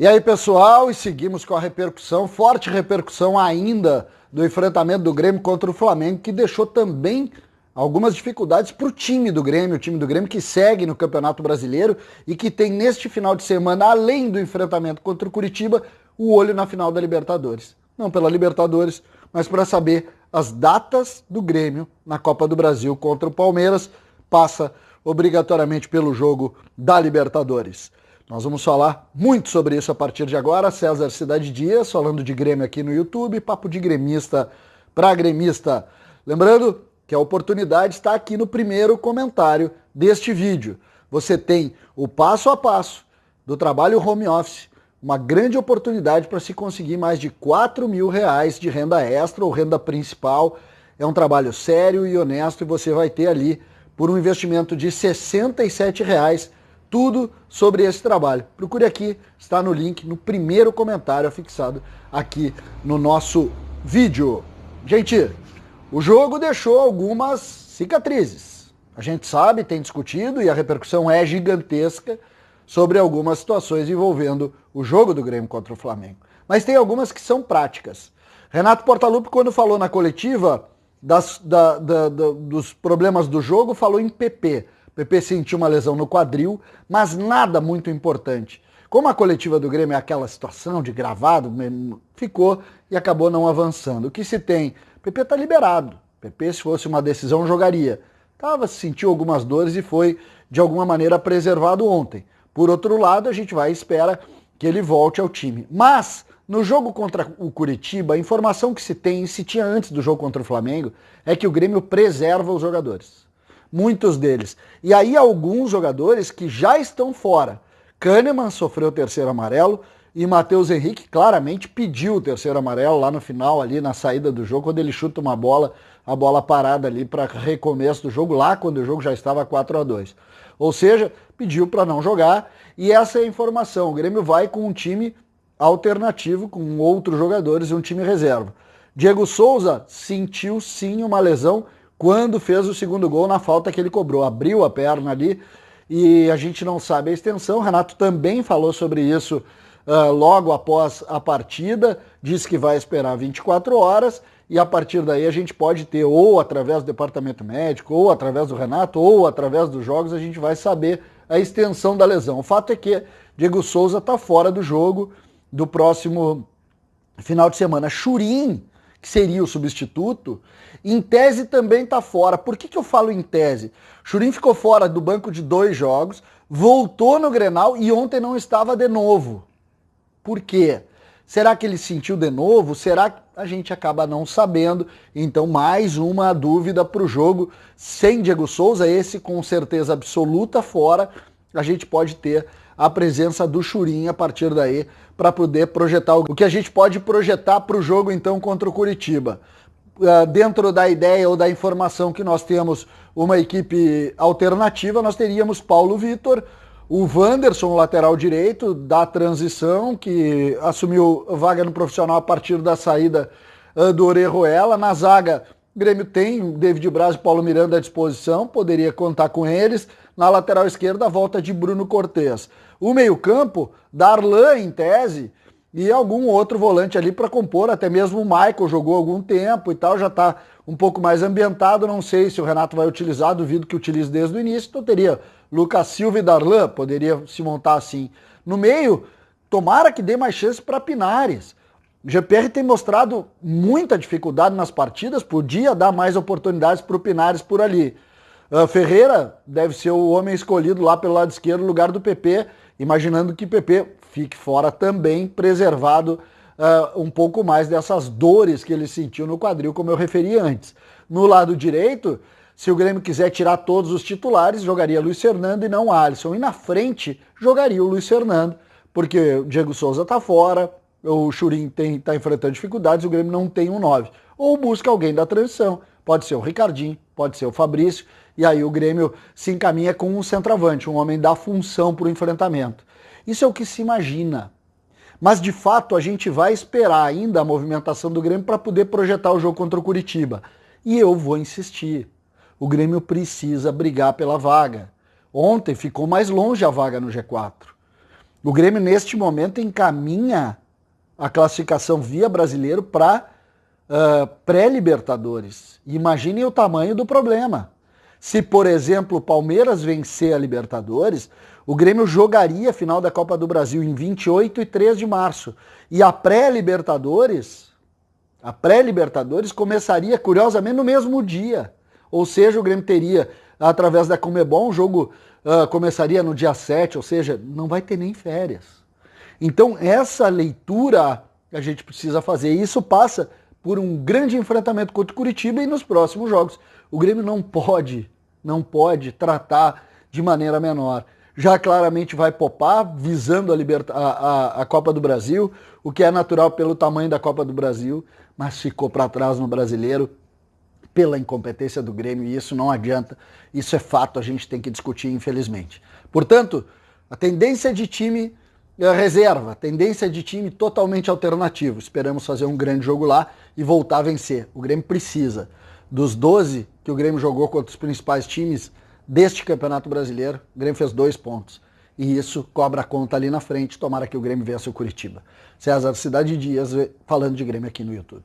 E aí, pessoal, e seguimos com a repercussão, forte repercussão ainda do enfrentamento do Grêmio contra o Flamengo, que deixou também algumas dificuldades para o time do Grêmio que segue no Campeonato Brasileiro e que tem neste final de semana, além do enfrentamento contra o Curitiba, o olho na final da Libertadores. Não pela Libertadores, mas para saber as datas do Grêmio na Copa do Brasil contra o Palmeiras, passa obrigatoriamente pelo jogo da Libertadores. Nós vamos falar muito sobre isso a partir de agora. César Cidade Dias, falando de Grêmio aqui no YouTube, papo de gremista para gremista. Lembrando que a oportunidade está aqui no primeiro comentário deste vídeo. Você tem o passo a passo do trabalho home office, uma grande oportunidade para se conseguir mais de R$4.000 de renda extra ou renda principal. É um trabalho sério e honesto e você vai ter ali, por um investimento de R$67, tudo sobre esse trabalho. Procure aqui, está no link, no primeiro comentário fixado aqui no nosso vídeo. Gente, o jogo deixou algumas cicatrizes. A gente sabe, tem discutido e a repercussão é gigantesca sobre algumas situações envolvendo o jogo do Grêmio contra o Flamengo. Mas tem algumas que são práticas. Renato Portaluppi, quando falou na coletiva dos problemas do jogo, falou em PP. PP sentiu uma lesão no quadril, mas nada muito importante. Como a coletiva do Grêmio é aquela situação de gravado, ficou e acabou não avançando. O que se tem? PP está liberado. PP, se fosse uma decisão, jogaria. Sentiu algumas dores e foi, de alguma maneira, preservado ontem. Por outro lado, a gente vai e espera que ele volte ao time. Mas, no jogo contra o Curitiba, a informação que se tem, e se tinha antes do jogo contra o Flamengo, é que o Grêmio preserva os jogadores. Muitos deles. E aí alguns jogadores que já estão fora. Kahneman sofreu o terceiro amarelo e Matheus Henrique claramente pediu o terceiro amarelo lá no final, ali na saída do jogo, quando ele chuta uma bola, a bola parada ali para recomeço do jogo, lá quando o jogo já estava 4-2. Ou seja, pediu para não jogar e essa é a informação. O Grêmio vai com um time alternativo, com outros jogadores e um time reserva. Diego Souza sentiu sim uma lesão quando fez o segundo gol na falta que ele cobrou. Abriu a perna ali e a gente não sabe a extensão. O Renato também falou sobre isso logo após a partida, disse que vai esperar 24 horas e a partir daí a gente pode ter, ou através do departamento médico, ou através do Renato, ou através dos jogos, a gente vai saber a extensão da lesão. O fato é que Diego Souza está fora do jogo do próximo final de semana. Churin, que seria o substituto, em tese também está fora. Por que eu falo em tese? Churin ficou fora do banco de 2 jogos, voltou no Grenal e ontem não estava de novo. Por quê? Será que ele sentiu de novo? Será que a gente acaba não sabendo? Então mais uma dúvida para o jogo sem Diego Souza, esse com certeza absoluta fora, a gente pode ter a presença do Churin a partir daí para poder projetar o que a gente pode projetar para o jogo então contra o Curitiba. Dentro da ideia ou da informação que nós temos uma equipe alternativa, nós teríamos Paulo Vitor, o Wanderson, lateral direito da transição, que assumiu vaga no profissional a partir da saída do Orejuela. Na zaga, o Grêmio tem David Braz e Paulo Miranda à disposição, poderia contar com eles. Na lateral esquerda, a volta de Bruno Cortez. O meio-campo, Darlan em tese, e algum outro volante ali para compor, até mesmo o Michael jogou algum tempo e tal, já está um pouco mais ambientado, não sei se o Renato vai utilizar, duvido que utilize desde o início, então teria Lucas Silva e Darlan, poderia se montar assim. No meio, tomara que dê mais chance para Pinares. O GPR tem mostrado muita dificuldade nas partidas, podia dar mais oportunidades para o Pinares por ali. Ferreira deve ser o homem escolhido lá pelo lado esquerdo, no lugar do PP, imaginando que PP fique fora também, preservado um pouco mais dessas dores que ele sentiu no quadril, como eu referi antes. No lado direito, se o Grêmio quiser tirar todos os titulares, jogaria Luiz Fernando e não Alisson. E na frente, jogaria o Luiz Fernando, porque o Diego Souza está fora, o Churin está enfrentando dificuldades, o Grêmio não tem um 9. Ou busca alguém da transição, pode ser o Ricardinho, pode ser o Fabrício, e aí o Grêmio se encaminha com um centroavante, um homem da função para o enfrentamento. Isso é o que se imagina. Mas de fato a gente vai esperar ainda a movimentação do Grêmio para poder projetar o jogo contra o Curitiba. E eu vou insistir. O Grêmio precisa brigar pela vaga. Ontem ficou mais longe a vaga no G4. O Grêmio, neste momento, encaminha a classificação via brasileiro para pré-Libertadores. Imaginem o tamanho do problema. Se, por exemplo, o Palmeiras vencer a Libertadores, o Grêmio jogaria a final da Copa do Brasil em 28 e 3 de março. E a pré-Libertadores começaria, curiosamente, no mesmo dia. Ou seja, o Grêmio teria, através da Conmebol, um jogo começaria no dia 7, ou seja, não vai ter nem férias. Então, essa leitura a gente precisa fazer. E isso passa por um grande enfrentamento contra o Curitiba e nos próximos jogos. O Grêmio não pode tratar de maneira menor. Já claramente vai poupar, visando a Copa do Brasil, o que é natural pelo tamanho da Copa do Brasil, mas ficou para trás no Brasileiro pela incompetência do Grêmio, e isso não adianta, isso é fato, a gente tem que discutir, infelizmente. Portanto, a tendência de time reserva, tendência de time totalmente alternativo. Esperamos fazer um grande jogo lá e voltar a vencer. O Grêmio precisa. Dos 12 que o Grêmio jogou contra os principais times deste Campeonato Brasileiro, o Grêmio fez 2 pontos. E isso cobra a conta ali na frente. Tomara que o Grêmio vença o Curitiba. César Cidade Dias falando de Grêmio aqui no YouTube.